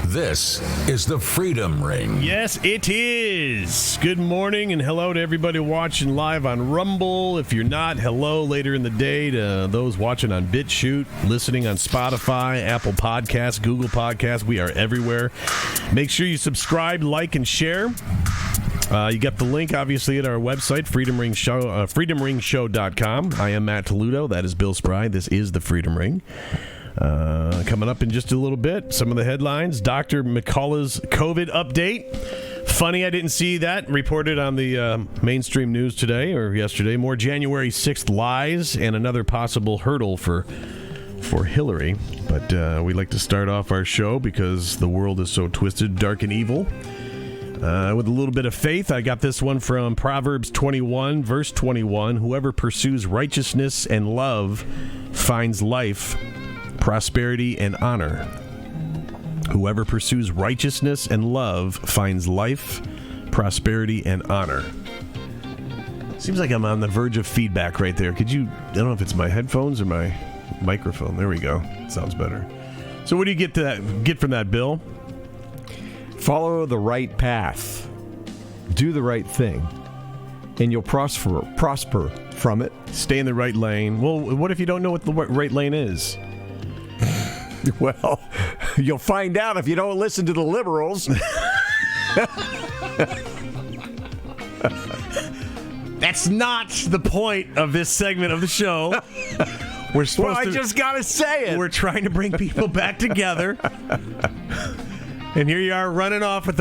This is the Freedom Ring. Yes, it is. Good morning and hello to everybody watching live on Rumble. If you're not, hello later in the day to those watching on Bitchute, listening on Spotify, Apple Podcasts, Google Podcasts. We are everywhere. Make sure you subscribe, like, and share. You got the link, obviously, at our website, freedomringshow.com. I am Matt Toludo. That is Bill Spry. This is the Freedom Ring. Coming up in just a little bit, some of the headlines. Dr. McCullough's COVID update. Funny, I didn't see that reported on the mainstream news today or yesterday. More January 6th lies and another possible hurdle for Hillary. But we like to start off our show because the world is so twisted, dark, and evil. With a little bit of faith, I got this one from Proverbs 21, verse 21. Whoever pursues righteousness and love finds life, prosperity, and honor. Whoever pursues righteousness and love finds life, prosperity, and honor. Seems like I'm on the verge of feedback right there. Could you, I don't know if it's my headphones or my microphone. There we go. Sounds better. So what do you get from that, Bill? Follow the right path. Do the right thing. And you'll prosper from it. Stay in the right lane. Well, what if you don't know what the right lane is? Well, you'll find out if you don't listen to the liberals. That's not the point of this segment of the show. We're supposed I just got to say it. We're trying to bring people back together. And here you are running off with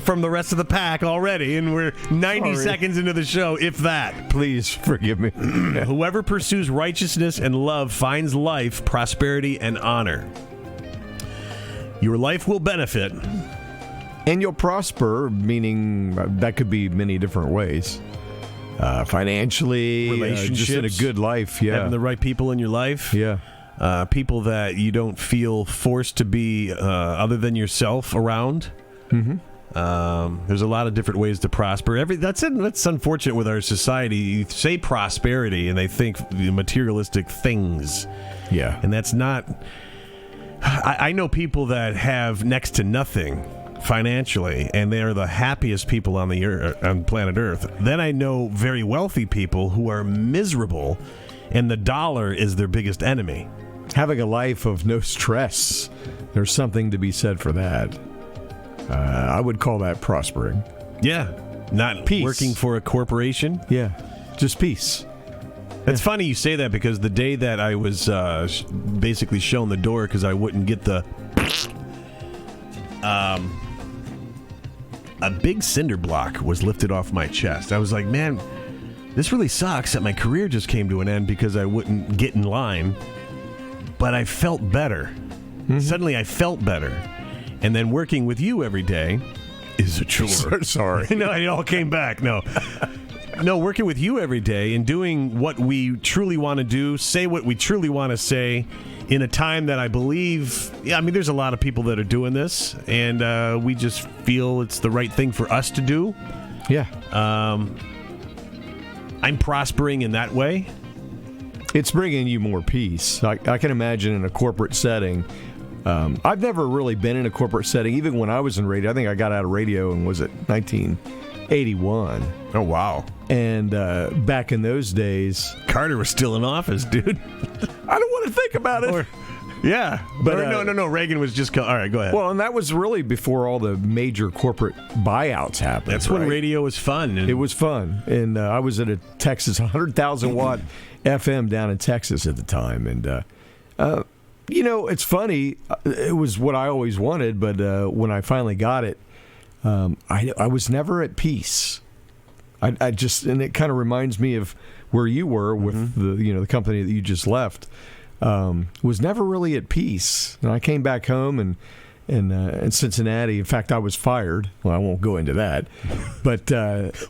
from the rest of the pack already, and we're 90 seconds into the show, if that. Please forgive me. Whoever pursues righteousness and love finds life, prosperity, and honor. Your life will benefit. And you'll prosper, meaning that could be many different ways. Financially, relationships, just in a good life. Yeah. Having the right people in your life. Yeah. People that you don't feel forced to be other than yourself around. Mm-hmm. There's a lot of different ways to prosper. That's unfortunate with our society. You say prosperity and they think materialistic things. Yeah. And that's not... I know people that have next to nothing financially, and they are the happiest people on planet Earth. Then I know very wealthy people who are miserable, and the dollar is their biggest enemy. Having a life of no stress, there's something to be said for that. I would call that prospering. Yeah. Not peace. Working for a corporation. Yeah. Just peace. It's funny you say that because the day that I was basically shown the door because I wouldn't get a big cinder block was lifted off my chest. I was like, man, this really sucks that my career just came to an end because I wouldn't get in line. But I felt better. Mm-hmm. Suddenly I felt better. And then working with you every day is a chore. Sorry. No, it all came back. No, working with you every day and doing what we truly want to do, say what we truly want to say in a time that I believe, there's a lot of people that are doing this, and we just feel it's the right thing for us to do. Yeah. I'm prospering in that way. It's bringing you more peace. I can imagine in a corporate setting. I've never really been in a corporate setting, even when I was in radio. I think I got out of radio in, was it 1981? Oh, wow. And back in those days... Carter was still in office, dude. I don't want to think about it. Yeah. But no. Reagan was just... All right, go ahead. Well, and that was really before all the major corporate buyouts happened. That's when radio was fun. It was fun. And I was at a Texas 100,000-watt FM down in Texas at the time. And, it's funny. It was what I always wanted, but when I finally got it, I was never at peace. I just, and it kind of reminds me of where you were with the company that you just left. Was never really at peace. And I came back home and in Cincinnati. In fact, I was fired. Well, I won't go into that. But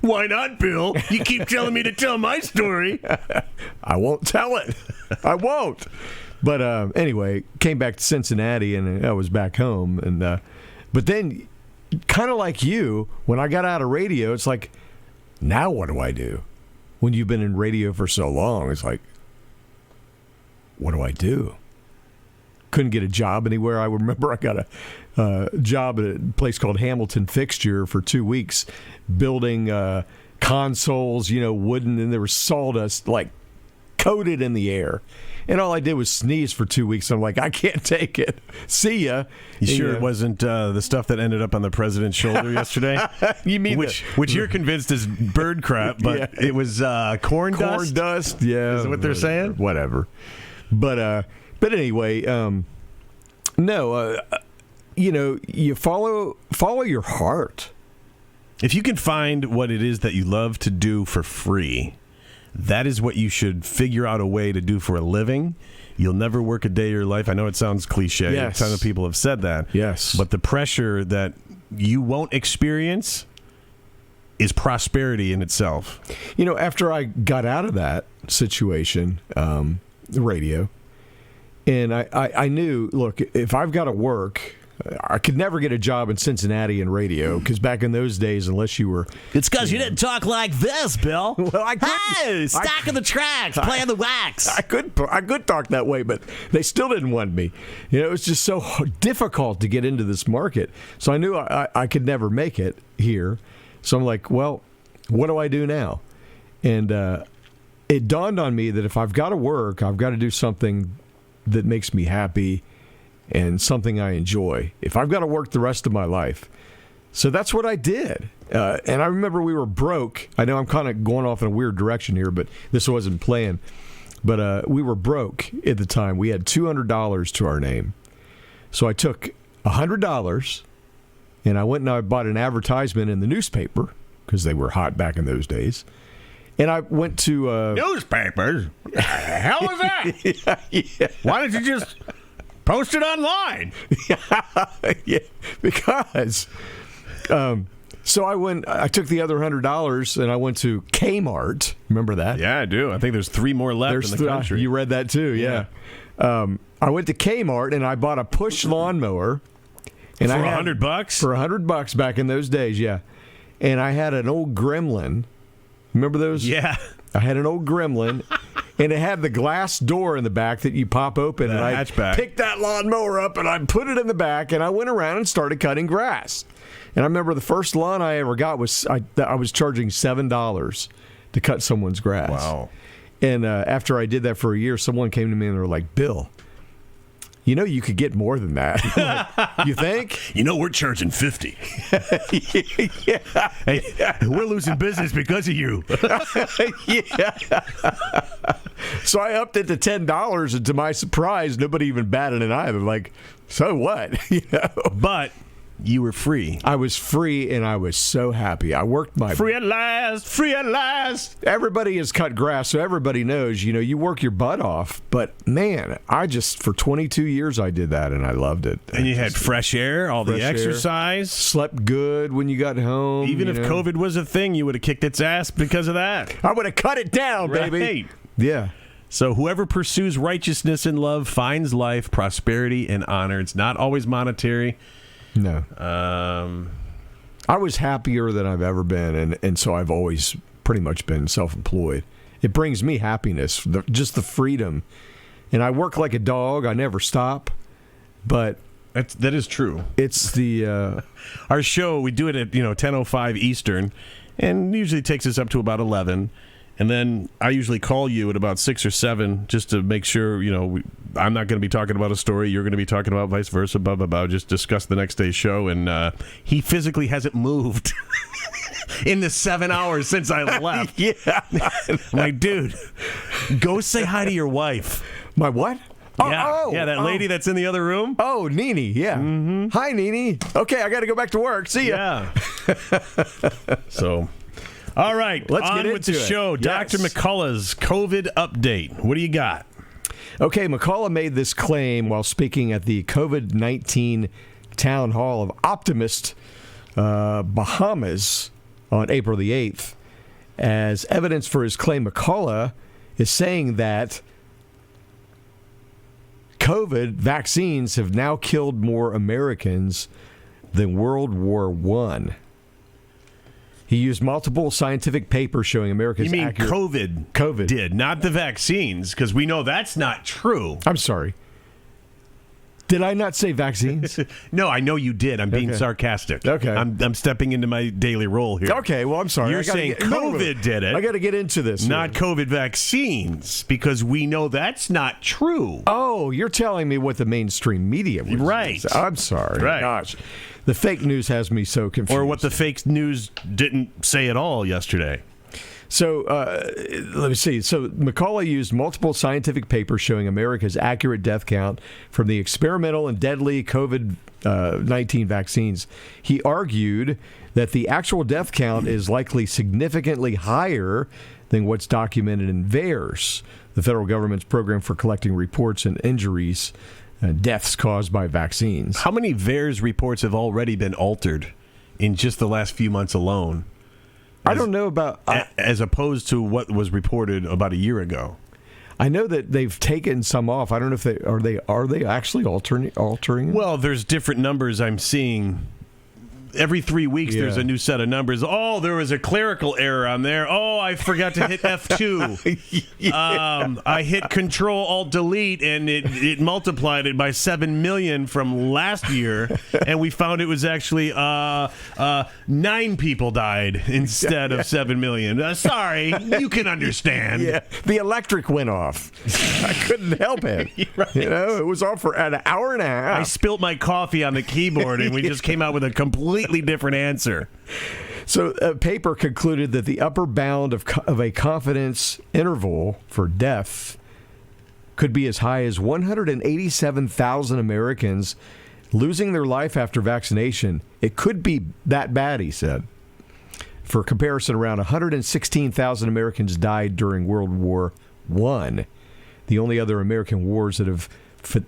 why not, Bill? You keep telling me to tell my story. I won't tell it. I won't. But anyway, came back to Cincinnati and I was back home. And but then, kind of like you, when I got out of radio, it's like, now what do I do? When you've been in radio for so long, it's like, what do I do? couldn't get a job anywhere. I remember I got a job at a place called Hamilton Fixture for 2 weeks, building consoles, wooden, and there was sawdust like coated in the air. And all I did was sneeze for 2 weeks. I'm like, I can't take it. See ya. You sure it wasn't the stuff that ended up on the president's shoulder yesterday? You mean which you're convinced is bird crap, but it was corn dust? Corn dust, yeah. Is that what they're saying? Whatever. But anyway, you follow your heart. If you can find what it is that you love to do for free, that is what you should figure out a way to do for a living. You'll never work a day of your life. I know it sounds cliche. Yes. A ton of people have said that. Yes. But the pressure that you won't experience is prosperity in itself. After I got out of that situation, the radio, and I knew, look, if I've got to work, I could never get a job in Cincinnati in radio, because back in those days, unless you were... It's because you didn't talk like this, Bill. Well, I couldn't. Hey, stacking the tracks, playing the wax. I could talk that way, but they still didn't want me. It was just so difficult to get into this market. So I knew I could never make it here. So I'm like, well, what do I do now? And it dawned on me that if I've got to work, I've got to do something that makes me happy and something I enjoy, if I've got to work the rest of my life. So that's what I did. And I remember we were broke. I know I'm kind of going off in a weird direction here, but this wasn't planned. But we were broke at the time. We had $200 to our name. So I took $100 and I went and I bought an advertisement in the newspaper, because they were hot back in those days. And I went to... Newspapers? What the hell was that? yeah. Why don't you just... post it online? Yeah, because so I took the other $100 and I went to Kmart. Remember that? Yeah, I do. I think there's 3 more left in the country. You read that too, yeah. I went to Kmart and I bought a push lawnmower. And for $100? For $100 back in those days, yeah. And I had an old Gremlin. Remember those? Yeah. I had an old Gremlin. And it had the glass door in the back that you pop open. And I picked that lawnmower up and I put it in the back and I went around and started cutting grass. And I remember the first lawn I ever got was I was charging $7 to cut someone's grass. Wow. And after I did that for a year, someone came to me and they were like, Bill, you could get more than that. Like, you think? We're charging $50. Yeah. Hey, we're losing business because of you. Yeah. So I upped it to $10, and to my surprise, nobody even batted an eye. They're like, so what? But you were free. I was free, and I was so happy. I worked my... Free at last! Free at last! Everybody has cut grass, so everybody knows, you work your butt off. But, man, for 22 years, I did that, and I loved it. And you had fresh air, all the exercise. Slept good when you got home. Even if COVID was a thing, you would have kicked its ass because of that. I would have cut it down, baby. Right. Yeah. So whoever pursues righteousness and love finds life, prosperity, and honor. It's not always monetary. No. I was happier than I've ever been, and so I've always pretty much been self-employed. It brings me happiness, just the freedom. And I work like a dog. I never stop. But that is true. It's the... Our show, we do it at 10:05 Eastern, and usually takes us up to about 11. And then I usually call you at about 6 or 7 just to make sure, I'm not going to be talking about a story. You're going to be talking about vice versa, blah, blah, blah. Just discuss the next day's show. And he physically hasn't moved in the 7 hours since I left. Yeah. I'm like, dude, go say hi to your wife. My what? Yeah, that lady that's in the other room. Oh, Nene, yeah. Mm-hmm. Hi, Nene. Okay, I got to go back to work. See ya. Yeah. So... All right, let's on get with the show. Yes. Dr. McCullough's COVID update. What do you got? Okay, McCullough made this claim while speaking at the COVID-19 Town Hall of Optimist, Bahamas, on April the 8th. As evidence for his claim, McCullough is saying that COVID vaccines have now killed more Americans than World War I. He used multiple scientific papers showing America's accurate... COVID did, not the vaccines, because we know that's not true. I'm sorry. Did I not say vaccines? No, I know you did. I'm being sarcastic. Okay. I'm stepping into my daily role here. Okay, well, I'm sorry. You're saying COVID did it. I got to get into this. Not COVID vaccines, because we know that's not true. Oh, you're telling me what the mainstream media was. Right. I'm sorry. Right. Gosh. The fake news has me so confused. Or what the fake news didn't say at all yesterday. So let me see. So McCullough used multiple scientific papers showing America's accurate death count from the experimental and deadly COVID-19 vaccines. He argued that the actual death count is likely significantly higher than what's documented in VAERS, the federal government's program for collecting reports and injuries and deaths caused by vaccines. How many VAERS reports have already been altered in just the last few months alone? I don't know about as opposed to what was reported about a year ago. I know that they've taken some off. I don't know if are they actually altering it? Well, there's different numbers I'm seeing. Every 3 weeks, there's a new set of numbers. Oh, there was a clerical error on there. Oh, I forgot to hit F2. I hit Control-Alt-Delete, and it multiplied it by 7 million from last year, and we found it was actually 9 people died instead of 7 million. Sorry, you can understand. Yeah, the electric went off. I couldn't help it. Right. You know, it was off for an hour and a half. I spilt my coffee on the keyboard, and we just came out with a completely different answer. So a paper concluded that the upper bound of a confidence interval for death could be as high as 187,000 Americans losing their life after vaccination. It could be that bad, he said. For comparison, around 116,000 Americans died during World War I. The only other American wars that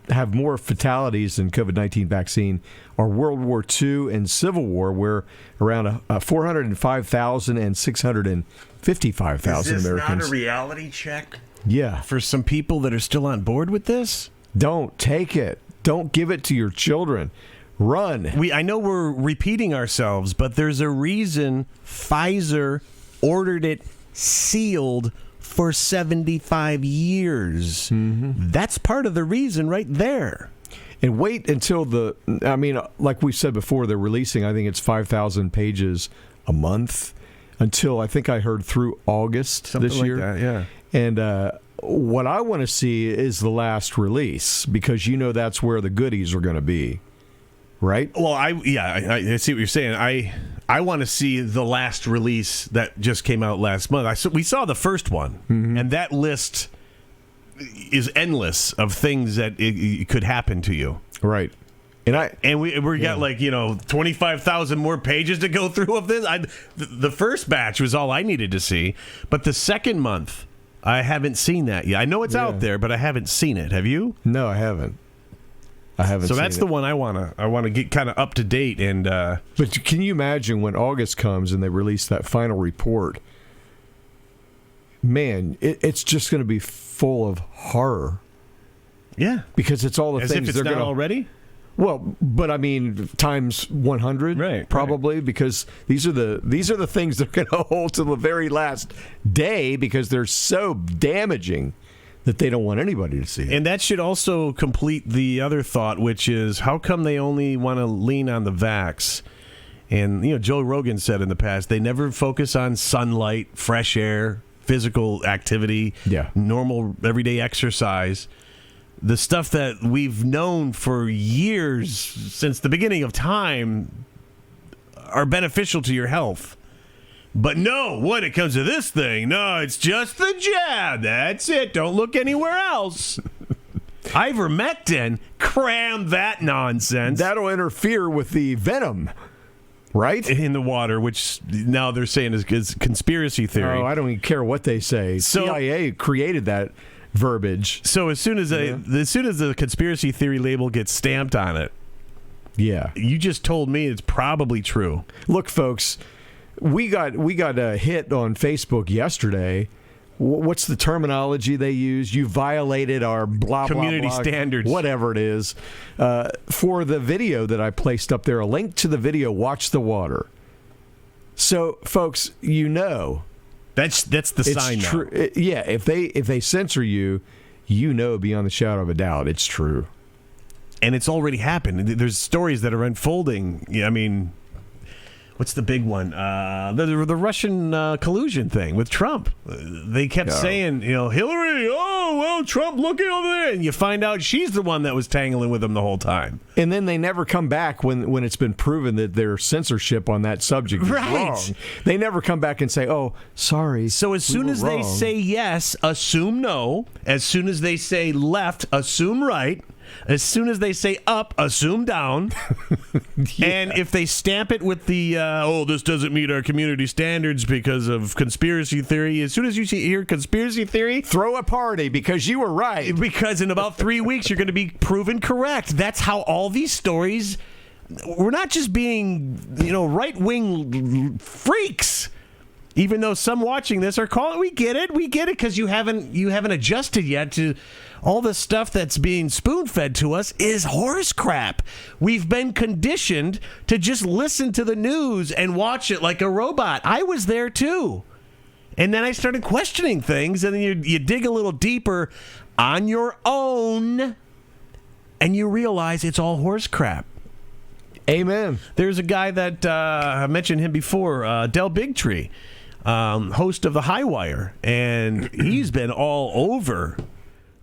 have more fatalities than COVID-19 vaccine are World War II and Civil War, where around 405,000 and 655,000 Americans. Is this not a reality check? Yeah. For some people that are still on board with this? Don't take it. Don't give it to your children. Run. I know we're repeating ourselves, but there's a reason Pfizer ordered it sealed for 75 years. Mm-hmm. That's part of the reason right there. And wait until like we said before, they're releasing, I think it's 5,000 pages a month until I think I heard through August Something this year. Like that, yeah. And what I want to see is the last release, because that's where the goodies are going to be. Right? Well, I see what you're saying. I want to see the last release that just came out last month. We saw the first one, mm-hmm. and that list is endless of things that it could happen to you. Right. And we got 25,000 more pages to go through of this. The first batch was all I needed to see, but the second month I haven't seen that yet. I know it's out there, but I haven't seen it. Have you? No, I haven't. So that's the one I want to get kind of up to date. And but can you imagine when August comes and they release that final report? Man, it's just going to be full of horror. Yeah, because it's all the as things if it's they're not already. Well, but I mean times 100, right? Probably, because these are the things they're going to hold to the very last day, because they're so damaging that they don't want anybody to see it. And that should also complete the other thought, which is, how come they only want to lean on the vax? And, Joe Rogan said in the past, they never focus on sunlight, fresh air, physical activity, normal everyday exercise. The stuff that we've known for years, since the beginning of time, are beneficial to your health. But no, when it comes to this thing, no, it's just the jab. That's it. Don't look anywhere else. Ivermectin, cram that nonsense. That'll interfere with the venom, right? In the water, which now they're saying is conspiracy theory. Oh, I don't even care what they say. CIA created that verbiage. So as soon as the conspiracy theory label gets stamped on it, you just told me it's probably true. Look, folks. We got a hit on Facebook yesterday. What's the terminology they use? You violated our community standards, whatever it is, for the video that I placed up there. A link to the video. Watch the water. So, folks, that's the sign now. If they censor you, beyond the shadow of a doubt, it's true. And it's already happened. There's stories that are unfolding. I mean, what's the big one? The Russian collusion thing with Trump. They kept saying, Hillary, oh, well, Trump looking over there. And you find out she's the one that was tangling with him the whole time. And then they never come back when it's been proven that their censorship on that subject is wrong. They never come back and say, oh, sorry. So as soon as they say yes, assume no. As soon as they say left, assume right. As soon as they say up, assume down. And if they stamp it with the, this doesn't meet our community standards because of conspiracy theory, as soon as you hear conspiracy theory, throw a party because you were right. Because in about 3 weeks, you're going to be proven correct. That's how all these stories, we're not just being, right-wing freaks. Even though some watching this are calling, we get it because you haven't adjusted yet to all the stuff that's being spoon-fed to us is horse crap. We've been conditioned to just listen to the news and watch it like a robot. I was there too. And then I started questioning things, and then you dig a little deeper on your own, and you realize it's all horse crap. Amen. There's a guy that I mentioned him before, Del Bigtree. Host of the High Wire, and he's been all over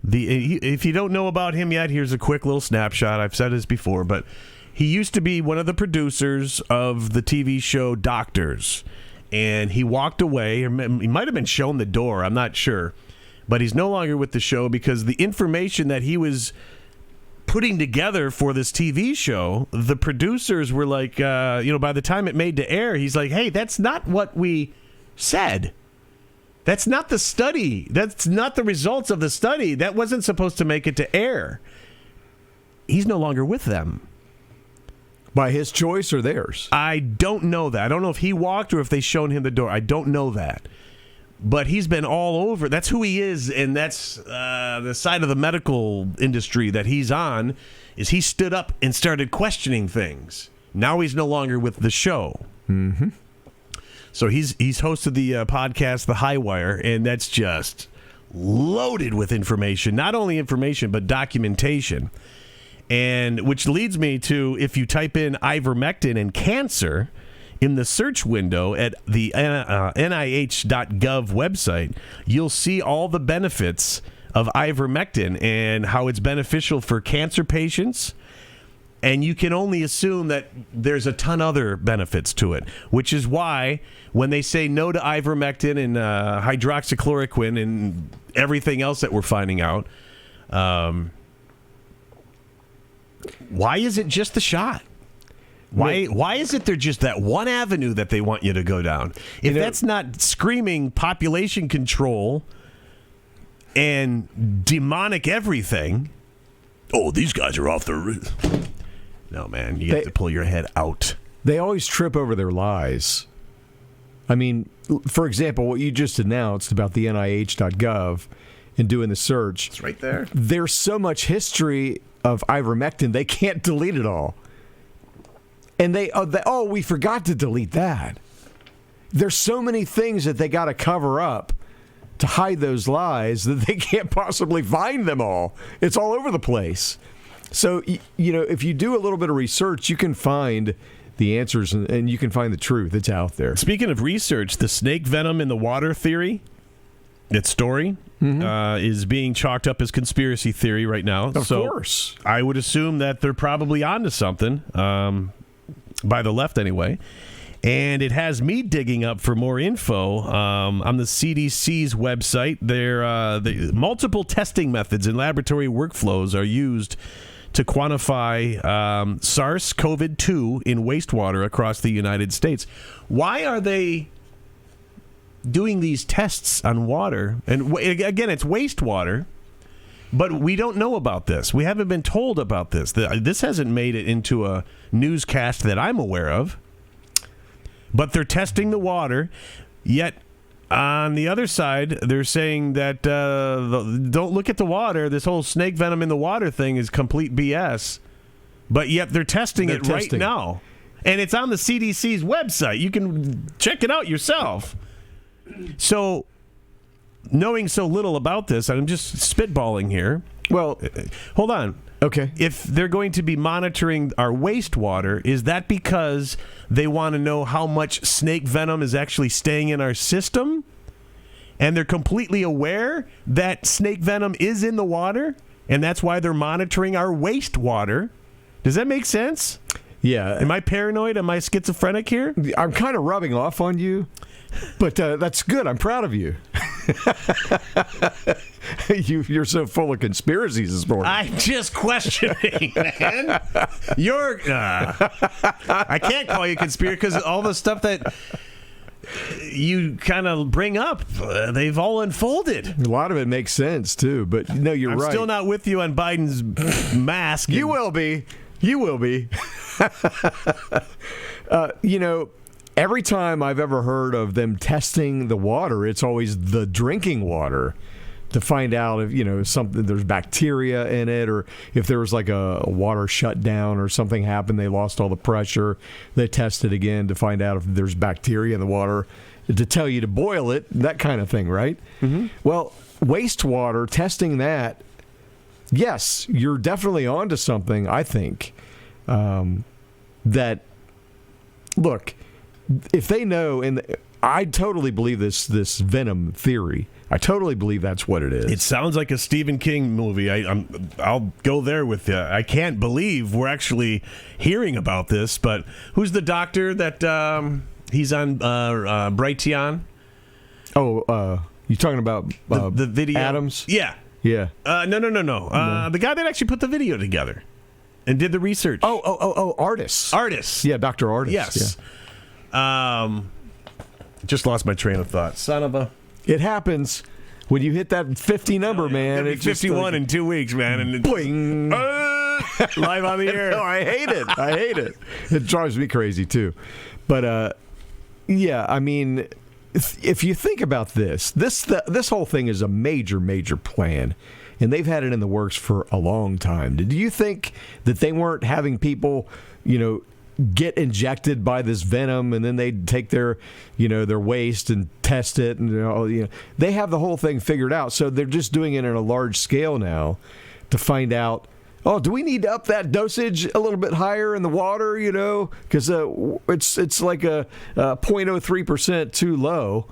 if you don't know about him yet, here's a quick little snapshot. I've said this before, but he used to be one of the producers of the TV show Doctors, and he walked away, or he might have been shown the door, I'm not sure, but he's no longer with the show because the information that he was putting together for this TV show, the producers were like, by the time it made to air, he's like, hey, that's not what we said. That's not the study. That's not the results of the study. That wasn't supposed to make it to air. He's no longer with them. By his choice or theirs? I don't know that. I don't know if he walked or if they shown him the door. I don't know that. But he's been all over. That's who he is, and that's the side of the medical industry that he's on, is he stood up and started questioning things. Now he's no longer with the show. Mm-hmm. So he's hosted the podcast, The High Wire, and that's just loaded with information. Not only information, but documentation. And which leads me to, if you type in ivermectin and cancer in the search window at the NIH.gov website, you'll see all the benefits of ivermectin and how it's beneficial for cancer patients. And you can only assume that there's a ton other benefits to it, which is why when they say no to ivermectin and hydroxychloroquine and everything else that we're finding out, why is it just the shot? Why is it they're just that one avenue that they want you to go down? If that's not screaming population control and demonic everything, these guys are off the roof. No, man, you have to pull your head out. They always trip over their lies. I mean, for example, what you just announced about the NIH.gov and doing the search. It's right there. There's so much history of ivermectin, they can't delete it all. And we forgot to delete that. There's so many things that they got to cover up to hide those lies that they can't possibly find them all. It's all over the place. So, if you do a little bit of research, you can find the answers and you can find the truth. It's out there. Speaking of research, the snake venom in the water theory, that story, is being chalked up as conspiracy theory right now. Of course. I would assume that they're probably onto something, by the left anyway. And it has me digging up for more info on the CDC's website. The multiple testing methods and laboratory workflows are used to quantify SARS-CoV-2 in wastewater across the United States. Why are they doing these tests on water? And again, it's wastewater, but we don't know about this. We haven't been told about this. This hasn't made it into a newscast that I'm aware of. But they're testing the water, yet on the other side, they're saying that don't look at the water. This whole snake venom in the water thing is complete BS. But yet they're testing it right now. And it's on the CDC's website. You can check it out yourself. So, knowing so little about this, I'm just spitballing here. Well, hold on. Okay. If they're going to be monitoring our wastewater, is that because they want to know how much snake venom is actually staying in our system? And they're completely aware that snake venom is in the water, and that's why they're monitoring our wastewater. Does that make sense? Yeah. Am I paranoid? Am I schizophrenic here? I'm kind of rubbing off on you, but that's good. I'm proud of you. You're so full of conspiracies this morning. I'm just questioning, man. You're. I can't call you conspiracy because all the stuff that you kind of bring up, they've all unfolded. A lot of it makes sense too, but no, you're I'm right. still not with you on Biden's mask. You will be. You will be. Every time I've ever heard of them testing the water, it's always the drinking water to find out if, something, there's bacteria in it, or if there was like a water shutdown or something happened, they lost all the pressure. They test it again to find out if there's bacteria in the water, to tell you to boil it, that kind of thing, right? Mm-hmm. Well, wastewater, testing that, yes, you're definitely onto something, I think. That, look, if they know, and I totally believe this venom theory. I totally believe that's what it is. It sounds like a Stephen King movie. I'll go there with you. I can't believe we're actually hearing about this. But who's the doctor that he's on Brighteon? Oh, you talking about the video? Adams? Yeah. Yeah. No. The guy that actually put the video together and did the research. Oh, Artis. Artis. Yeah, Dr. Artis. Yes. Yeah. Just lost my train of thought. Son of a... It happens when you hit that 50 number, man. It's 51 in 2 weeks, man. And boing. Live on the air. No, I hate it. It drives me crazy, too. But, yeah, I mean, if you think about this whole thing is a major, major plan. And they've had it in the works for a long time. Did you think that they weren't having people, get injected by this venom, and then they'd take their waste and test it, and they have the whole thing figured out. So they're just doing it on a large scale now to find out, do we need to up that dosage a little bit higher in the water, because it's like a 0.03% too low.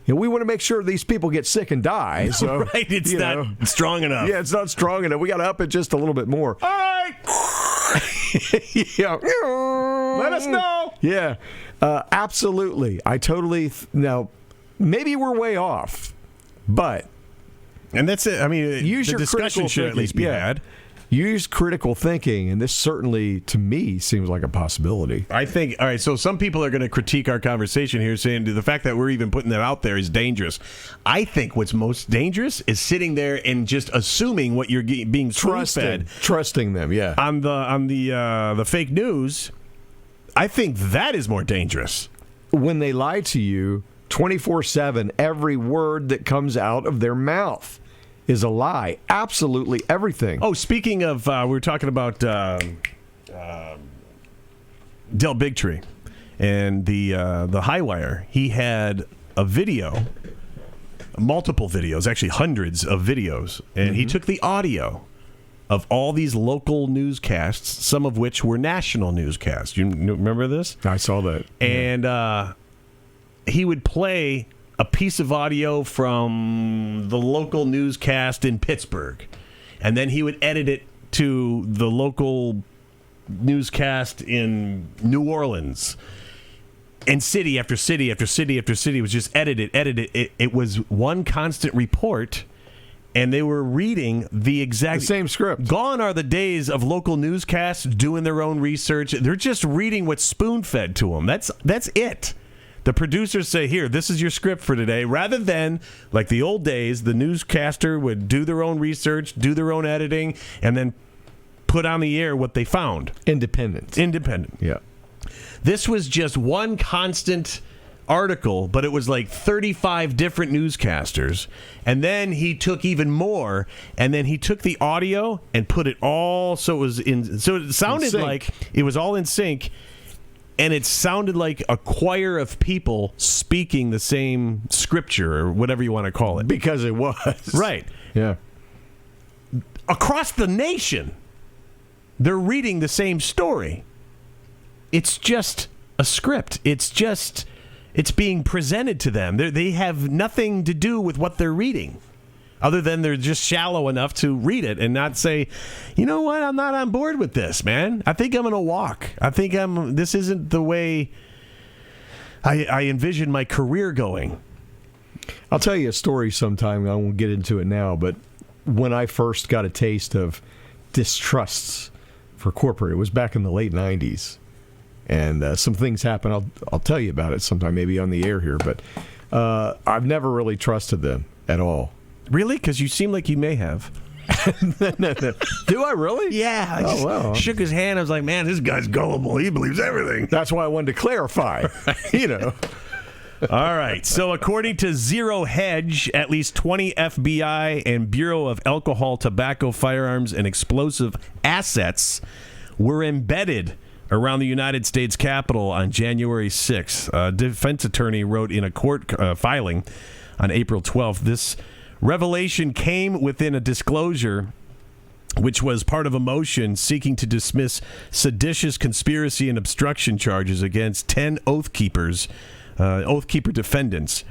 We want to make sure these people get sick and die. So right, it's not strong enough. Yeah, it's not strong enough. We got to up it just a little bit more. All right. Yeah. Let us know. Yeah, absolutely. I totally. Now, maybe we're way off, but. And that's it. I mean, use the your discussion should at least be had. Use critical thinking, and this certainly, to me, seems like a possibility. I think, all right, so some people are going to critique our conversation here, saying the fact that we're even putting that out there is dangerous. I think what's most dangerous is sitting there and just assuming what you're being spoon-fed. Trusting them, yeah. On the fake news, I think that is more dangerous. When they lie to you 24/7, every word that comes out of their mouth is a lie. Absolutely everything. Oh, speaking of, we were talking about Del Bigtree and the High Wire. He had a video, multiple videos, actually hundreds of videos, and he took the audio of all these local newscasts, some of which were national newscasts. You remember this? I saw that. And he would play a piece of audio from the local newscast in Pittsburgh, and then he would edit it to the local newscast in New Orleans, and city after city after city after city was just edited. It was one constant report, and they were reading the same script. Gone are the days of local newscasts doing their own research. They're just reading what's spoon-fed to them. That's it. The producers say, here, this is your script for today, rather than, like the old days, the newscaster would do their own research, do their own editing, and then put on the air what they found. Independent. Yeah. This was just one constant article, but it was like 35 different newscasters. And then he took even more, and then he took the audio and put it all, so it sounded like it was all in sync. And it sounded like a choir of people speaking the same scripture or whatever you want to call it. Because it was. Right. Yeah. Across the nation. They're reading the same story. It's just a script. It's being presented to them. They have nothing to do with what they're reading, other than they're just shallow enough to read it and not say, you know what, I'm not on board with this, man. I think I'm going to walk. This isn't the way I envision my career going. I'll tell you a story sometime. I won't get into it now, but when I first got a taste of distrusts for corporate, it was back in the late 90s. And some things happened. I'll tell you about it sometime, maybe on the air here. But I've never really trusted them at all. Really? Because you seem like you may have. No. Do I really? Yeah. I Oh, well. shook his hand. I was like, man, this guy's gullible. He believes everything. That's why I wanted to clarify. You know. All right. So according to Zero Hedge, at least 20 FBI and Bureau of Alcohol, Tobacco, Firearms, and Explosive Assets were embedded around the United States Capitol on January 6th. A defense attorney wrote in a court filing on April 12th. This revelation came within a disclosure which was part of a motion seeking to dismiss seditious conspiracy and obstruction charges against 10 Oath Keeper defendants.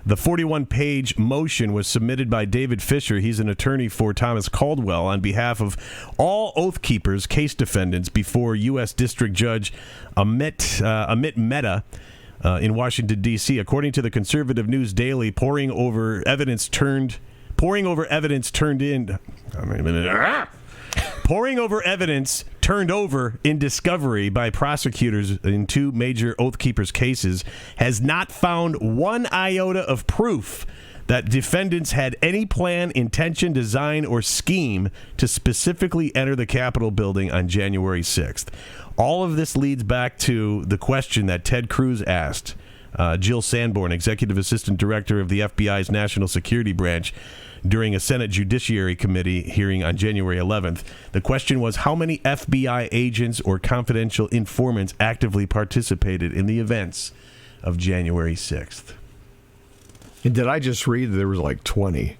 The 41-page motion was submitted by David Fisher. He's an attorney for Thomas Caldwell on behalf of all Oath Keepers case defendants before U.S. District Judge Amit Mehta in Washington, D.C. According to the Conservative News Daily, pouring over evidence turned over in discovery by prosecutors in two major Oath Keepers cases has not found one iota of proof that defendants had any plan, intention, design, or scheme to specifically enter the Capitol building on January 6th. All of this leads back to the question that Ted Cruz asked Jill Sanborn, Executive Assistant Director of the FBI's National Security Branch, during a Senate Judiciary Committee hearing on January 11th. The question was, how many FBI agents or confidential informants actively participated in the events of January 6th? And did I just read that there was like 20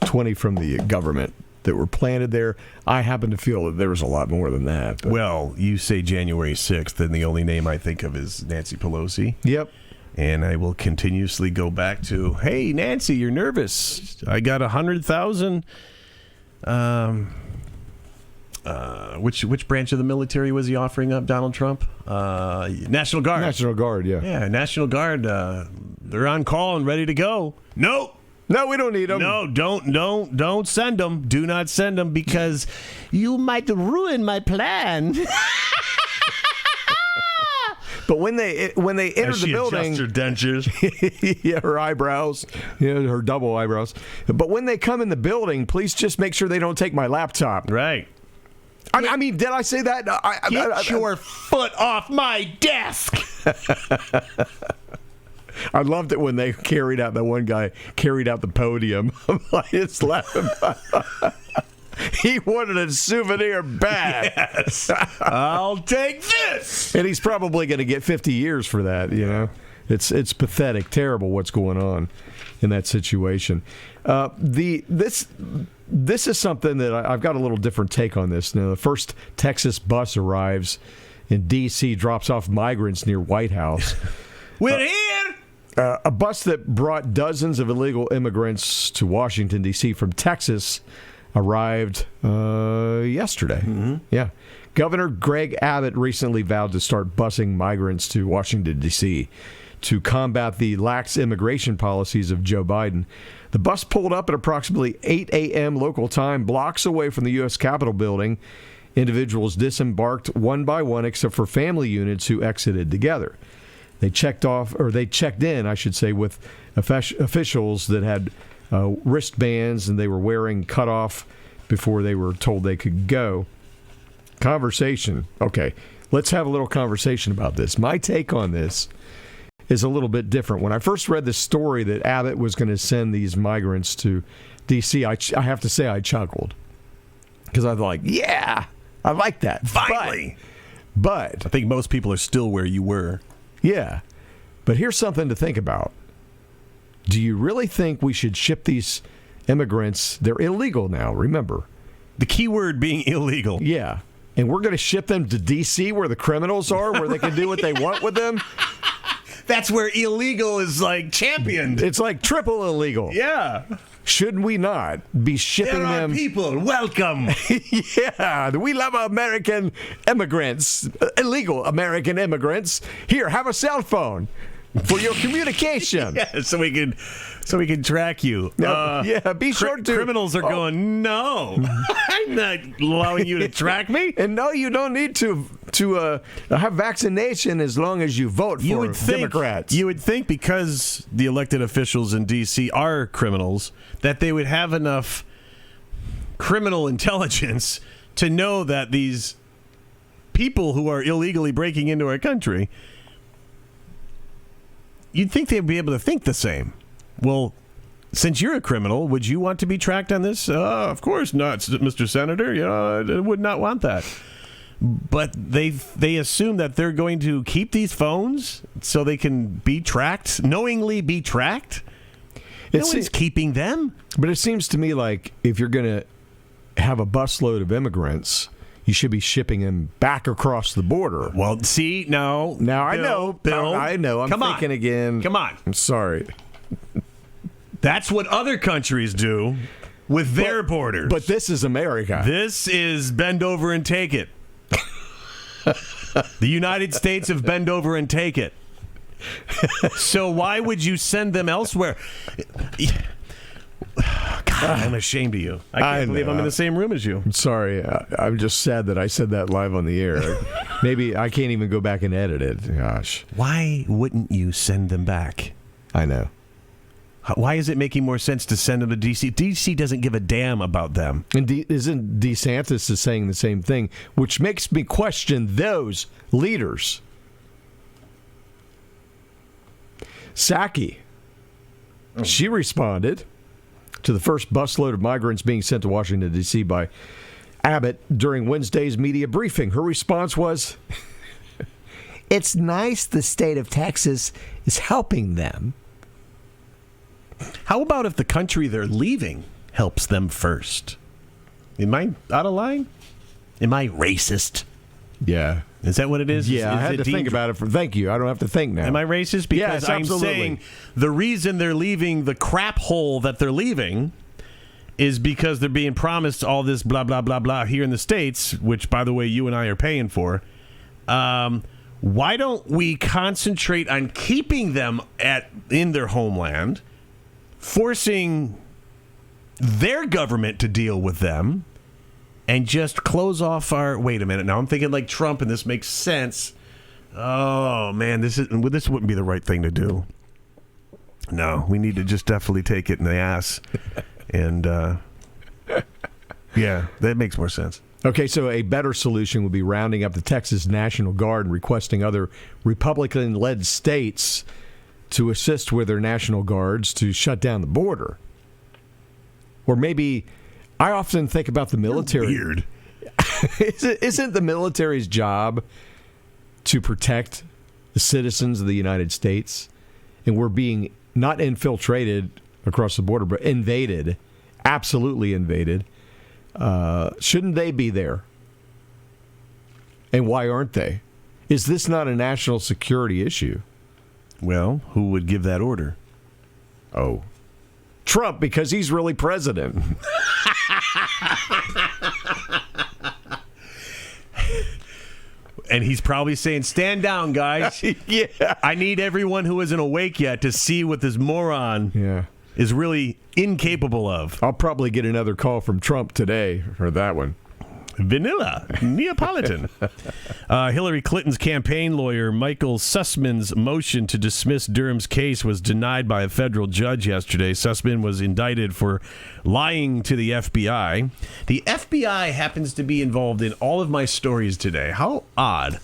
from the government that were planted there? I happen to feel that there was a lot more than that. But. Well, you say January 6th, and the only name I think of is Nancy Pelosi. Yep. And I will continuously go back to, hey, Nancy, you're nervous. I got 100,000. Which branch of the military was he offering up, Donald Trump? National Guard. National Guard, yeah. Yeah, National Guard. They're on call and ready to go. Nope. No, we don't need them. No, don't send them. Do not send them because you might ruin my plan. But when they enter the building, her dentures, yeah, her eyebrows, her double eyebrows. But when they come in the building, please just make sure they don't take my laptop. Right. I mean, did I say that? Get your foot off my desk. I loved it when they carried out, that one guy carried out the podium. I just laughing. He wanted a souvenir bad. Yes. I'll take this. And he's probably going to get 50 years for that, you know. It's pathetic, terrible what's going on in that situation. This is something that I've got a little different take on this. Now, the first Texas bus arrives in D.C., drops off migrants near White House. We're here. A bus that brought dozens of illegal immigrants to Washington, D.C. from Texas arrived yesterday. Mm-hmm. Yeah. Governor Greg Abbott recently vowed to start busing migrants to Washington, D.C. to combat the lax immigration policies of Joe Biden. The bus pulled up at approximately 8 a.m. local time, blocks away from the U.S. Capitol building. Individuals disembarked one by one except for family units who exited together. They checked in, I should say, with officials that had wristbands, and they were wearing cutoff before they were told they could go. Conversation. Okay, let's have a little conversation about this. My take on this is a little bit different. When I first read the story that Abbott was going to send these migrants to D.C., I have to say I chuckled. Because I was like, yeah, I like that. Finally. But I think most people are still where you were. Yeah. But here's something to think about. Do you really think we should ship these immigrants? They're illegal now, remember. The key word being illegal. Yeah. And we're going to ship them to D.C. where the criminals are, where they can do what they want with them. That's where illegal is like championed. It's like triple illegal. Yeah. Shouldn't we not be shipping There are them? people. Welcome. Yeah, we love American immigrants, illegal American immigrants. Here, have a cell phone for your communication. Yeah, so we can track you. Yeah, be sure to. Criminals are going, no, I'm not allowing you to track me. And no, you don't need to have vaccination as long as you vote for Democrats. You would think because the elected officials in D.C. are criminals that they would have enough criminal intelligence to know that these people who are illegally breaking into our country, you'd think they'd be able to think the same. Well, since you're a criminal, would you want to be tracked on this? Of course not, Mr. Senator. I would not want that. But they assume that they're going to keep these phones so they can be tracked, knowingly be tracked. No one's keeping them. But it seems to me like if you're going to have a busload of immigrants, you should be shipping them back across the border. Well, see, no. Now, I know. Bill. I know. I'm thinking again. Come on. I'm sorry. That's what other countries do with their borders. But this is America. This is bend over and take it. The United States have bend over and take it. So why would you send them elsewhere? God, I'm ashamed of you. I can't believe I'm in the same room as you. I'm sorry. I'm just sad that I said that live on the air. Maybe I can't even go back and edit it. Gosh. Why wouldn't you send them back? I know. Why is it making more sense to send them to D.C.? D.C. doesn't give a damn about them. And isn't DeSantis is saying the same thing, which makes me question those leaders. Psaki, she responded to the first busload of migrants being sent to Washington, D.C. by Abbott during Wednesday's media briefing. Her response was, "It's nice the state of Texas is helping them." How about if the country they're leaving helps them first? Am I out of line? Am I racist? Yeah. Is that what it is? Yeah, I had to think about it. Thank you. I don't have to think now. Am I racist? Because yes, I'm absolutely. saying the reason they're leaving the crap hole that they're leaving is because they're being promised all this blah, blah, blah, blah here in the States, which, by the way, you and I are paying for. Why don't we concentrate on keeping them in their homeland, forcing their government to deal with them, and just close off our... Wait a minute. Now I'm thinking like Trump, and this makes sense. Oh, man, this wouldn't be the right thing to do. No, we need to just definitely take it in the ass. And, yeah, that makes more sense. Okay, so a better solution would be rounding up the Texas National Guard and requesting other Republican-led states to assist with their National Guards to shut down the border. Or maybe... I often think about the military. You're weird. Isn't the military's job to protect the citizens of the United States? And we're being not infiltrated across the border, but invaded, absolutely invaded. Shouldn't they be there? And why aren't they? Is this not a national security issue? Well, who would give that order? Oh, Trump, because he's really president. And he's probably saying, stand down, guys. Yeah. I need everyone who isn't awake yet to see what this moron is really incapable of. I'll probably get another call from Trump today for that one. Vanilla Neapolitan. Hillary Clinton's campaign lawyer Michael Sussman's motion to dismiss Durham's case was denied by a federal judge yesterday. Sussman was indicted for lying to the FBI. The FBI happens to be involved in all of my stories today. How odd.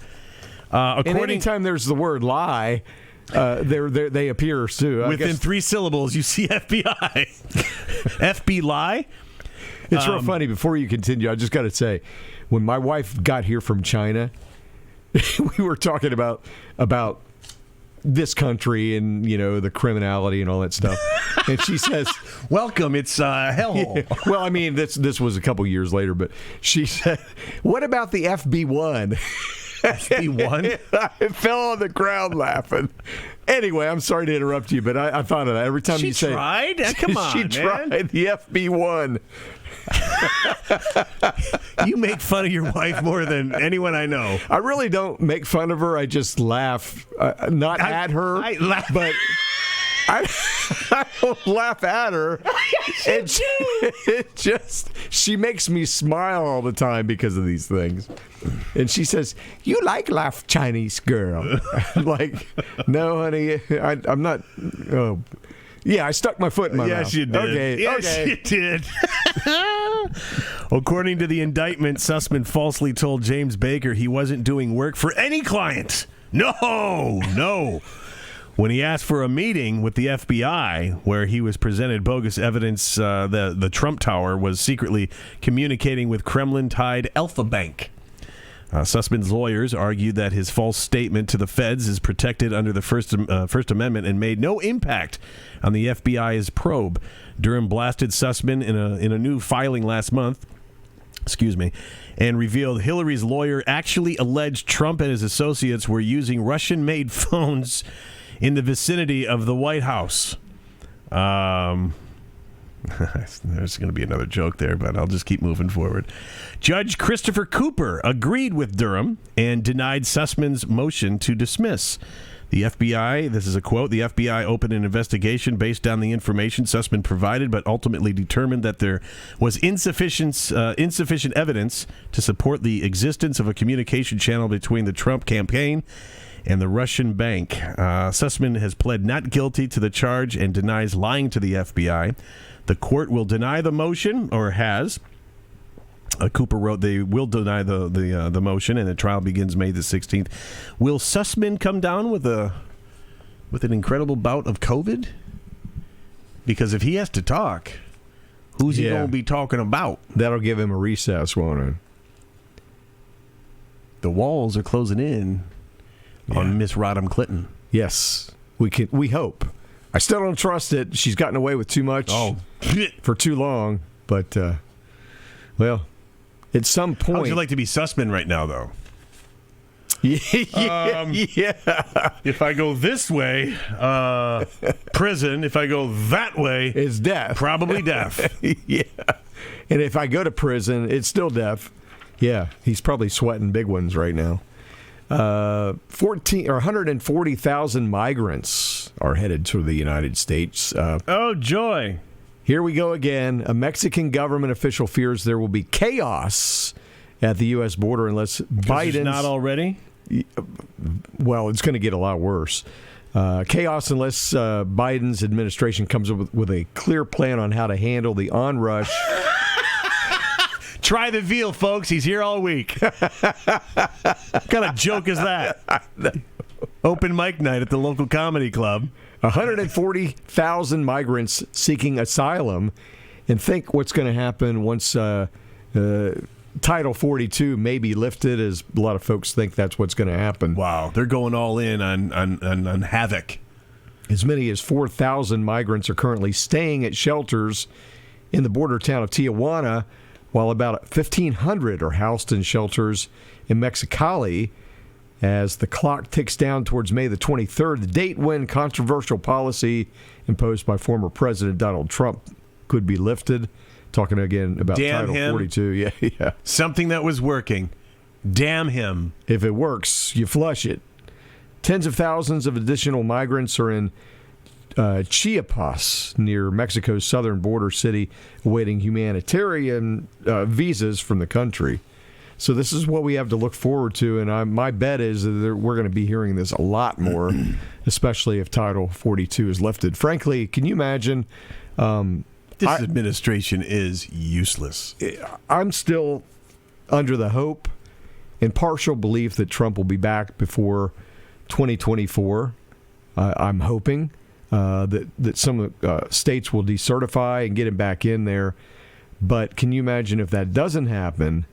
And anytime there's the word lie, they appear too. Within 3 syllables, you see FBI. FB lie? It's real funny. Before you continue, I just got to say, when my wife got here from China, we were talking about this country and, you know, the criminality and all that stuff. And she says, "Welcome, it's hellhole." well, I mean, this was a couple years later, but she said, "What about the FB1?" FB1? I fell on the ground laughing. Anyway, I'm sorry to interrupt you, but I thought of that every time She you say tried? Come on, she man. tried the FB1. You make fun of your wife more than anyone I know. I really don't make fun of her. I just laugh, not at her, I laugh. but I don't laugh at her. It just she makes me smile all the time because of these things. And she says, "You like laugh, Chinese girl?" I'm like, "No, honey, I'm not." Oh. Yeah, I stuck my foot in my mouth. Yes, you did. Okay, yes, you did. According to the indictment, Sussman falsely told James Baker he wasn't doing work for any client. No. When he asked for a meeting with the FBI, where he was presented bogus evidence the Trump Tower was secretly communicating with Kremlin-tied Alpha Bank. Sussman's lawyers argued that his false statement to the feds is protected under the First Amendment and made no impact on the FBI's probe. Durham blasted Sussman in a new filing last month. And revealed Hillary's lawyer actually alleged Trump and his associates were using Russian-made phones in the vicinity of the White House. There's going to be another joke there, but I'll just keep moving forward. Judge Christopher Cooper agreed with Durham and denied Sussman's motion to dismiss. The FBI, this is a quote, the FBI opened an investigation based on the information Sussman provided, but ultimately determined that there was insufficient evidence to support the existence of a communication channel between the Trump campaign and the Russian bank. Sussman has pled not guilty to the charge and denies lying to the FBI. The court will deny the motion, or has. Cooper wrote they will deny the motion, and the trial begins May the 16th. Will Sussman come down with an incredible bout of COVID? Because if he has to talk, who's he going to be talking about? That'll give him a recess, won't it? The walls are closing in on Miss Rodham Clinton. Yes, we hope. I still don't trust it. She's gotten away with too much for too long. But, well, at some point... How would you like to be Sussman right now, though? Yeah. If I go this way, prison. If I go that way... It's death. Probably death. Yeah. And if I go to prison, it's still death. Yeah, he's probably sweating big ones right now. 140,000 migrants are headed to the United States. Oh, joy. Here we go again. A Mexican government official fears there will be chaos at the U.S. border unless Biden's... not already? Well, it's going to get a lot worse. Chaos unless Biden's administration comes up with a clear plan on how to handle the onrush. Try the veal, folks. He's here all week. What kind of joke is that? Open mic night at the local comedy club. 140,000 migrants seeking asylum. And think what's going to happen once Title 42 may be lifted, as a lot of folks think that's what's going to happen. Wow. They're going all in on havoc. As many as 4,000 migrants are currently staying at shelters in the border town of Tijuana, while about 1,500 are housed in shelters in Mexicali. As the clock ticks down towards May the 23rd, the date when controversial policy imposed by former President Donald Trump could be lifted. Talking again about Damn Title him. 42. Yeah. Something that was working. Damn him. If it works, you flush it. Tens of thousands of additional migrants are in Chiapas, near Mexico's southern border city, awaiting humanitarian visas from the country. So this is what we have to look forward to, and my bet is that we're going to be hearing this a lot more, especially if Title 42 is lifted. Frankly, can you imagine? This administration is useless. I'm still under the hope and partial belief that Trump will be back before 2024. I'm hoping that some states will decertify and get him back in there. But can you imagine if that doesn't happen?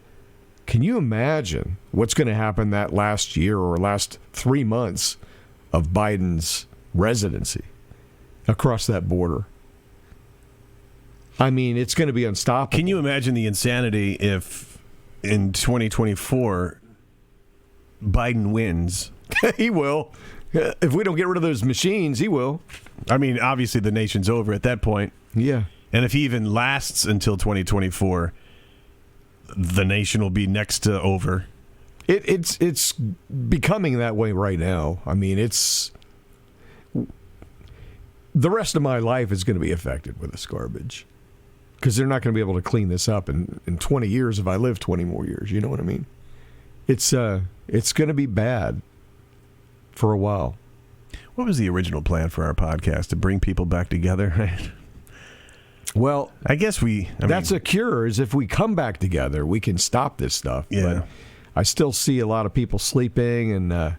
Can you imagine what's going to happen that last year or last 3 months of Biden's residency across that border? I mean, it's going to be unstoppable. Can you imagine the insanity if in 2024 Biden wins? He will. If we don't get rid of those machines, he will. I mean, obviously the nation's over at that point. Yeah. And if he even lasts until 2024, the nation will be next to over. It's becoming that way right now. I mean, the rest of my life is going to be affected with this garbage because they're not going to be able to clean this up in 20 years if I live 20 more years. You know what I mean? It's going to be bad for a while. What was the original plan for our podcast? To bring people back together, right? Well, I guess that's a cure. Is if we come back together, we can stop this stuff. Yeah. But I still see a lot of people sleeping and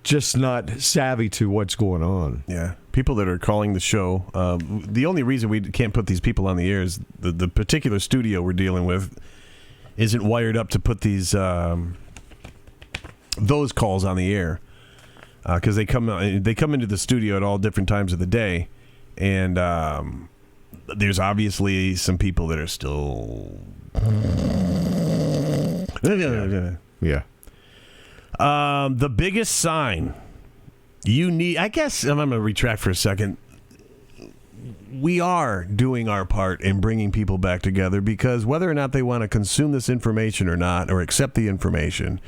just not savvy to what's going on. Yeah. People that are calling the show. The only reason we can't put these people on the air is the particular studio we're dealing with isn't wired up to put these those calls on the air because they come into the studio at all different times of the day, and there's obviously some people that are still Yeah. The biggest sign you need, I guess, I'm going to retract for a second. We are doing our part in bringing people back together because whether or not they want to consume this information or not, or accept the information,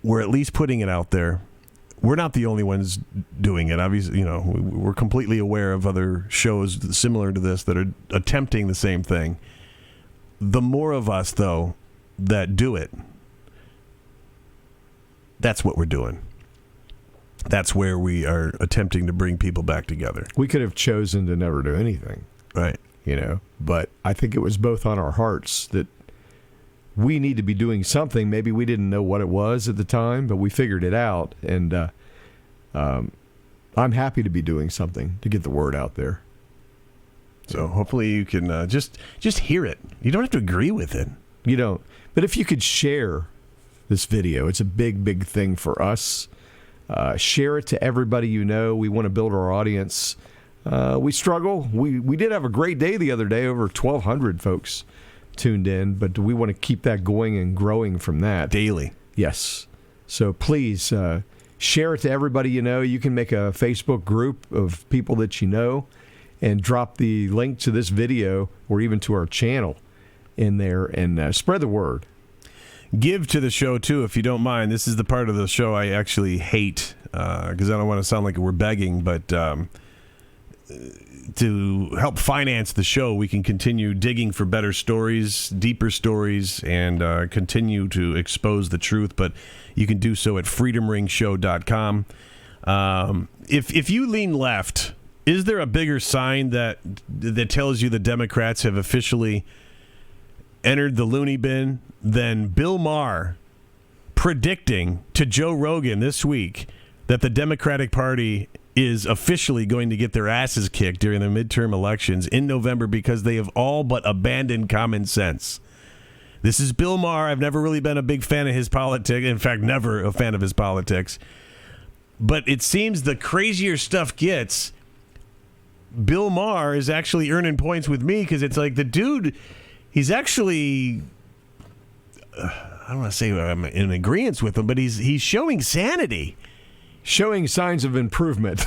we're at least putting it out there. We're not the only ones doing it. Obviously, we're completely aware of other shows similar to this that are attempting the same thing. The more of us, though, that do it, that's what we're doing. That's where we are attempting to bring people back together. We could have chosen to never do anything. Right. But I think it was both on our hearts that we need to be doing something. Maybe we didn't know what it was at the time, but we figured it out. And I'm happy to be doing something to get the word out there. So hopefully you can just hear it. You don't have to agree with it. You don't. But if you could share this video, it's a big, big thing for us. Share it to everybody you know. We want to build our audience. We struggle. We did have a great day the other day. Over 1,200 folks tuned in, but we want to keep that going and growing from that. Daily. Yes. So please share it to everybody you know. You can make a Facebook group of people that you know and drop the link to this video or even to our channel in there and spread the word. Give to the show, too, if you don't mind. This is the part of the show I actually hate because I don't want to sound like we're begging, but to help finance the show, we can continue digging for better stories, deeper stories, and continue to expose the truth. But you can do so at freedomringshow.com. If you lean left, is there a bigger sign that tells you the Democrats have officially entered the loony bin than Bill Maher predicting to Joe Rogan this week that the Democratic Party is officially going to get their asses kicked during the midterm elections in November because they have all but abandoned common sense? This is Bill Maher. I've never really been a big fan of his politics. In fact, never a fan of his politics. But it seems the crazier stuff gets, Bill Maher is actually earning points with me because it's like the dude, he's actually, I don't want to say I'm in agreement with him, but he's showing sanity. Showing signs of improvement.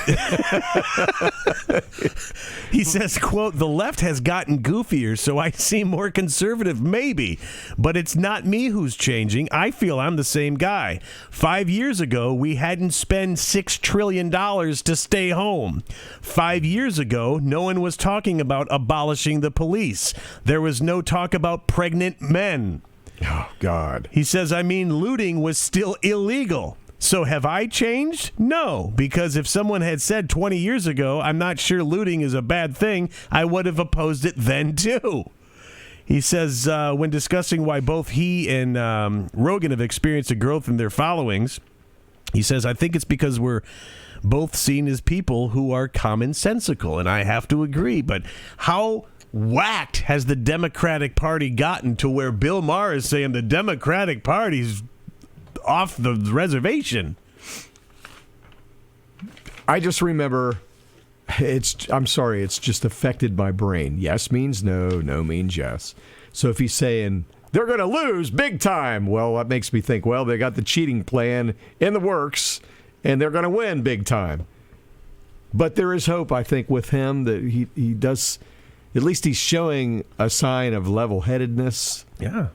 He says, quote, "The left has gotten goofier, so I seem more conservative, maybe. But it's not me who's changing. I feel I'm the same guy. 5 years ago, we hadn't spent $6 trillion to stay home. 5 years ago, no one was talking about abolishing the police. There was no talk about pregnant men." Oh, God. He says, looting was still illegal. So have I changed? No, because if someone had said 20 years ago, I'm not sure looting is a bad thing, I would have opposed it then too. He says when discussing why both he and Rogan have experienced a growth in their followings, he says, I think it's because we're both seen as people who are commonsensical, and I have to agree. But how whacked has the Democratic Party gotten to where Bill Maher is saying the Democratic Party's off the reservation? I just remember I'm sorry, it's just affected my brain. Yes means no, no means yes. So if he's saying they're going to lose big time, well, that makes me think, well, they got the cheating plan in the works, and they're going to win big time. But there is hope, I think, with him that he does. At least he's showing a sign of level-headedness. Yeah.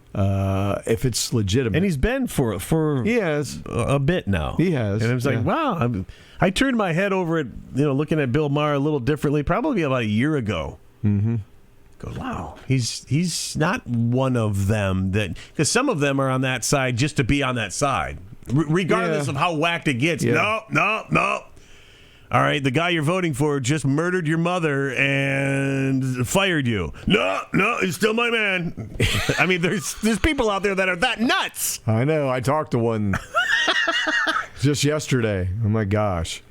If it's legitimate. And he's been for he has. a bit now. He has. And I was like, wow. I turned my head over at, looking at Bill Maher a little differently, probably about a year ago. Mm-hmm. Go, wow. He's not one of them that, because some of them are on that side just to be on that side, regardless of how whacked it gets. Yeah. No. All right, the guy you're voting for just murdered your mother and fired you. No, he's still my man. I mean, there's people out there that are that nuts. I know. I talked to one just yesterday. Oh, my gosh.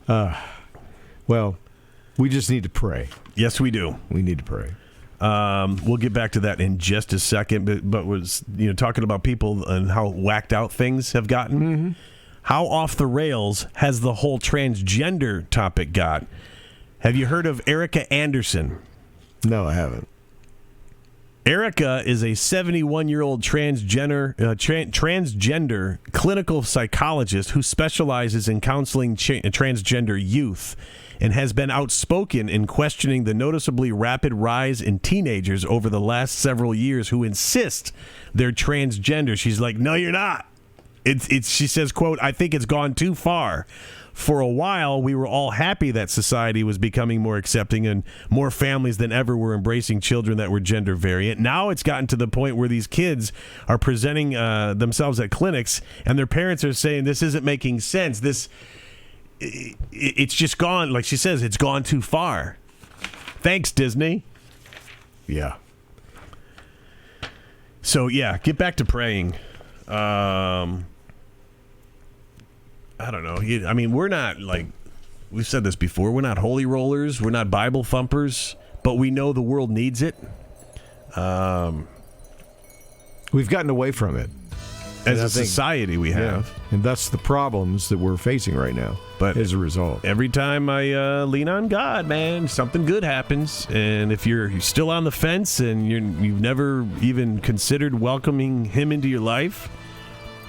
Well, we just need to pray. Yes, we do. We need to pray. We'll get back to that in just a second, but was talking about people and how whacked out things have gotten. Mm-hmm. How off the rails has the whole transgender topic got? Have you heard of Erica Anderson? No, I haven't. Erica is a 71-year-old transgender clinical psychologist who specializes in counseling transgender youth and has been outspoken in questioning the noticeably rapid rise in teenagers over the last several years who insist they're transgender. She's like, no, you're not. She says, quote, I think it's gone too far. For a while, we were all happy that society was becoming more accepting and more families than ever were embracing children that were gender variant. Now it's gotten to the point where these kids are presenting themselves at clinics and their parents are saying this isn't making sense. It's just gone, like she says, it's gone too far. Thanks, Disney. Yeah. So, yeah, get back to praying. I don't know. I mean, we're not, like, we've said this before, we're not holy rollers, we're not Bible thumpers, but we know the world needs it. We've gotten away from it. As a society, we have. Yeah. And that's the problems that we're facing right now. But as a result, every time I lean on God, man, something good happens. And if you're still on the fence and you've never even considered welcoming Him into your life,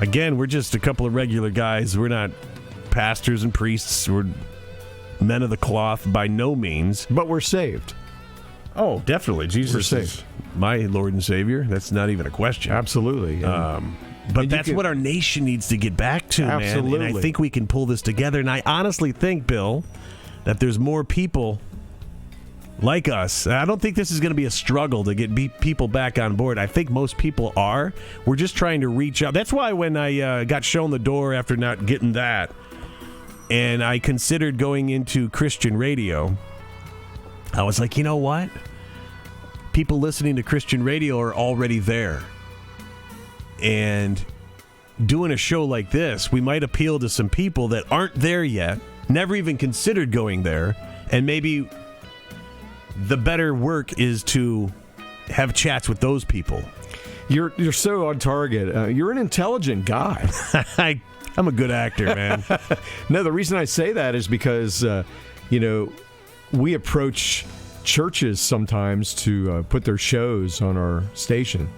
again, we're just a couple of regular guys. We're not pastors and priests. We're men of the cloth by no means. But we're saved. Oh, definitely. Jesus is my Lord and Savior. That's not even a question. Absolutely. But that's what our nation needs to get back to, man. And I think we can pull this together. And I honestly think, Bill, that there's more people like us. I don't think this is going to be a struggle to get people back on board. I think most people are. We're just trying to reach out. That's why when I got shown the door after not getting that, and I considered going into Christian radio, I was like, you know what? People listening to Christian radio are already there. And doing a show like this, we might appeal to some people that aren't there yet, never even considered going there, and maybe the better work is to have chats with those people. You're so on target. You're an intelligent guy. I'm a good actor, man. No, the reason I say that is because, we approach churches sometimes to put their shows on our station.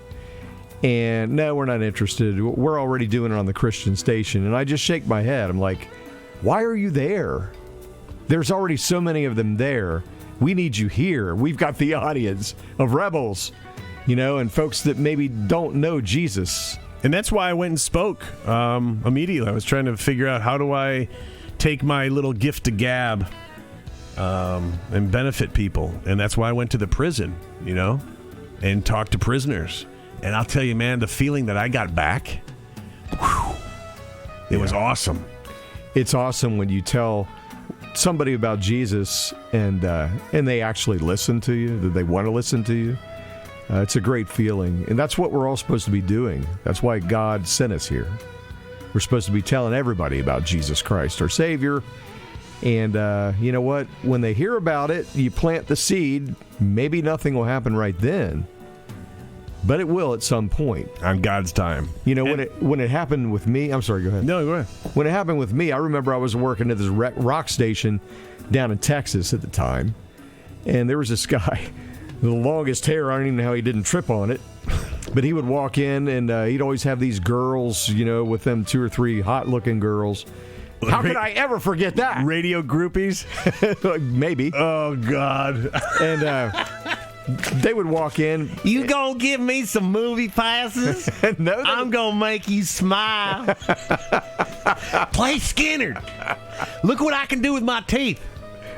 And no, we're not interested. We're already doing it on the Christian station. And I just shake my head. I'm like, why are you there? There's already so many of them there. We need you here. We've got the audience of rebels, and folks that maybe don't know Jesus. And that's why I went and spoke immediately. I was trying to figure out how do I take my little gift to gab and benefit people. And that's why I went to the prison, and talked to prisoners. And I'll tell you, man, the feeling that I got back, it was awesome. It's awesome when you tell somebody about Jesus and they actually listen to you, that they want to listen to you. It's a great feeling. And that's what we're all supposed to be doing. That's why God sent us here. We're supposed to be telling everybody about Jesus Christ, our Savior. And you know what? When they hear about it, you plant the seed. Maybe nothing will happen right then. but it will at some point. On God's time. You know, when it happened with me, I'm sorry, go ahead. No, go ahead. When it happened with me, I remember I was working at this rock station down in Texas at the time, and there was this guy, the longest hair, I don't even know how he didn't trip on it, but he would walk in, and he'd always have these girls, you know, with them 2 or 3 hot-looking girls. How could I ever forget that? Radio groupies? Maybe. Oh, God. And they would walk in. You gonna give me some movie passes? No, I'm gonna make you smile. Play Skinner. Look what I can do with my teeth.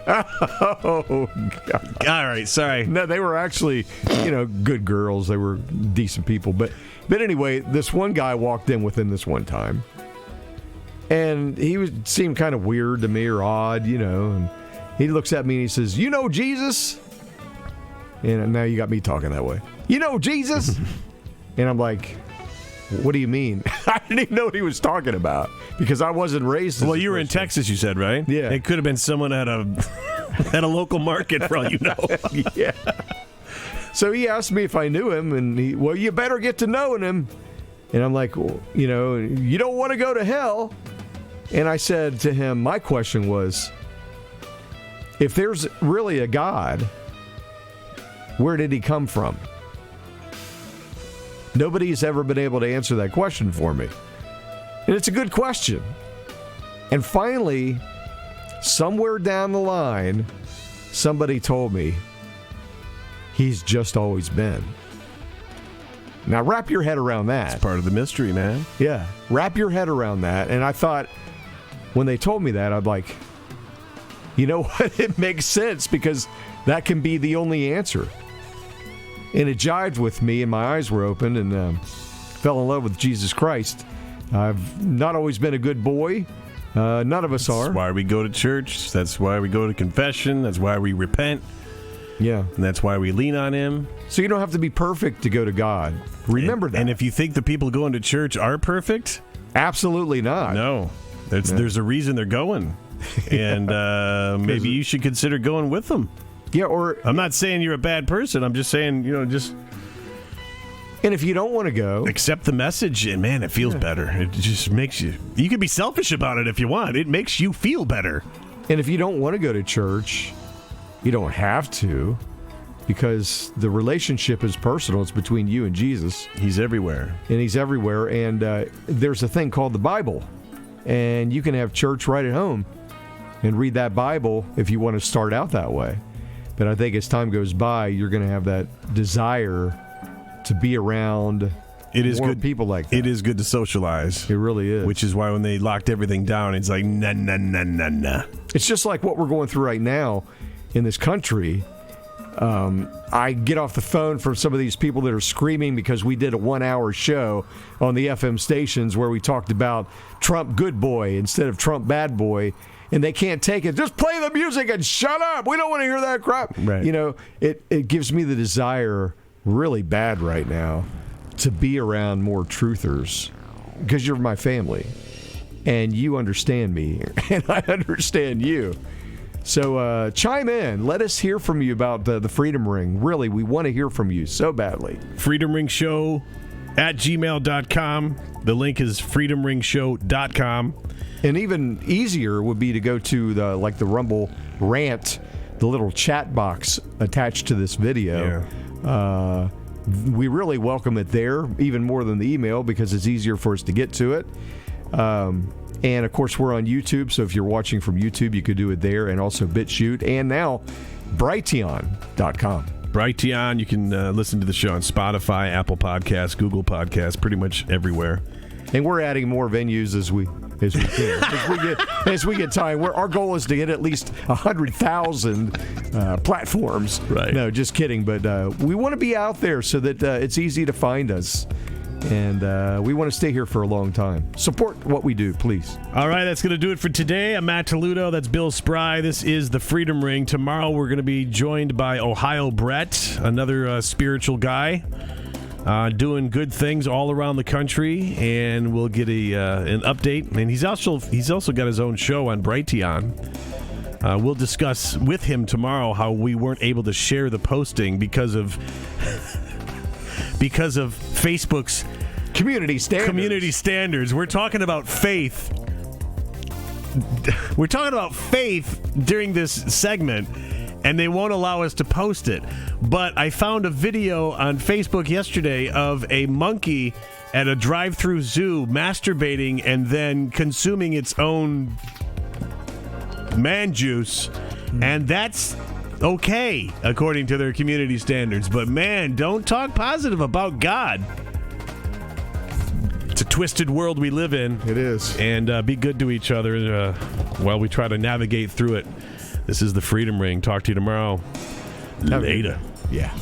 Oh, God. All right, sorry. No, they were actually, you know, good girls. They were decent people. But anyway, this one guy walked in with him this one time. And seemed kind of weird to me or odd, you know. And he looks at me and he says, "You know Jesus?" And now you got me talking that way. "You know Jesus?" And I'm like, "What do you mean?" I didn't even know what he was talking about because I wasn't raised. Well, you were in Texas, you said, right? Yeah. It could have been someone at a local market, for all you know. Yeah. So he asked me if I knew him, and you better get to knowing him. And I'm like, well, you know, you don't want to go to hell. And I said to him, my question was, if there's really a God, where did he come from? Nobody's ever been able to answer that question for me. And it's a good question. And finally, somewhere down the line, somebody told me, he's just always been. Now, wrap your head around that. It's part of the mystery, man. Yeah, wrap your head around that. And I thought, when they told me that, I'm like, you know what? It makes sense because that can be the only answer. And it jived with me, and my eyes were open, and fell in love with Jesus Christ. I've not always been a good boy. None of us are. That's why we go to church. That's why we go to confession. That's why we repent. Yeah. And that's why we lean on him. So you don't have to be perfect to go to God. Remember that. And if you think the people going to church are perfect, absolutely not. no. There's a reason they're going. And maybe you should consider going with them. Yeah, or I'm not saying you're a bad person. I'm just saying, you know, just and if you don't want to go, accept the message, and man, it feels better. It just makes you can be selfish about it if you want. It makes you feel better. And if you don't want to go to church, you don't have to, because the relationship is personal. It's between you and Jesus. He's everywhere. And he's everywhere. And there's a thing called the Bible. And you can have church right at home and read that Bible if you want to start out that way. But I think as time goes by, you're going to have that desire to be around more people like that. It is good to socialize. It really is. Which is why when they locked everything down, it's like, nah. It's just like what we're going through right now in this country. I get off the phone from some of these people that are screaming because we did a 1-hour show on the FM stations where we talked about Trump good boy instead of Trump bad boy, and they can't take it. Just play the music and shut up. We don't want to hear that crap. Right. You know, it gives me the desire really bad right now to be around more truthers because you're my family and you understand me and I understand you. So chime in. Let us hear from you about the Freedom Ring. Really, we want to hear from you so badly. freedomringshow@gmail.com. The link is freedomringshow.com. And even easier would be to go to the Rumble rant, the little chat box attached to this video. Yeah. We really welcome it there, even more than the email, because it's easier for us to get to it. And, of course, we're on YouTube, so if you're watching from YouTube, you could do it there, and also Bitchute, and now Brighteon.com. Brighteon, you can listen to the show on Spotify, Apple Podcasts, Google Podcasts, pretty much everywhere. And we're adding more venues as we can. as we get time. Our goal is to get at least 100,000 platforms. Right. No, just kidding. But we want to be out there so that it's easy to find us. And we want to stay here for a long time. Support what we do, please. All right, that's going to do it for today. I'm Matt Toludo. That's Bill Spry. This is the Freedom Ring. Tomorrow we're going to be joined by Ohio Brett, another spiritual guy, doing good things all around the country, and we'll get an update. And he's also got his own show on Brighteon. We'll discuss with him tomorrow how we weren't able to share the posting because of because of Facebook's Community standards. We're talking about faith. We're talking about faith during this segment, and they won't allow us to post it. But I found a video on Facebook yesterday of a monkey at a drive-through zoo masturbating and then consuming its own man juice, and that's okay according to their community standards. But man, don't talk positive about God. It's a twisted world we live in. It is. And be good to each other while we try to navigate through it. This is the Freedom Ring. Talk to you tomorrow. Later. Yeah.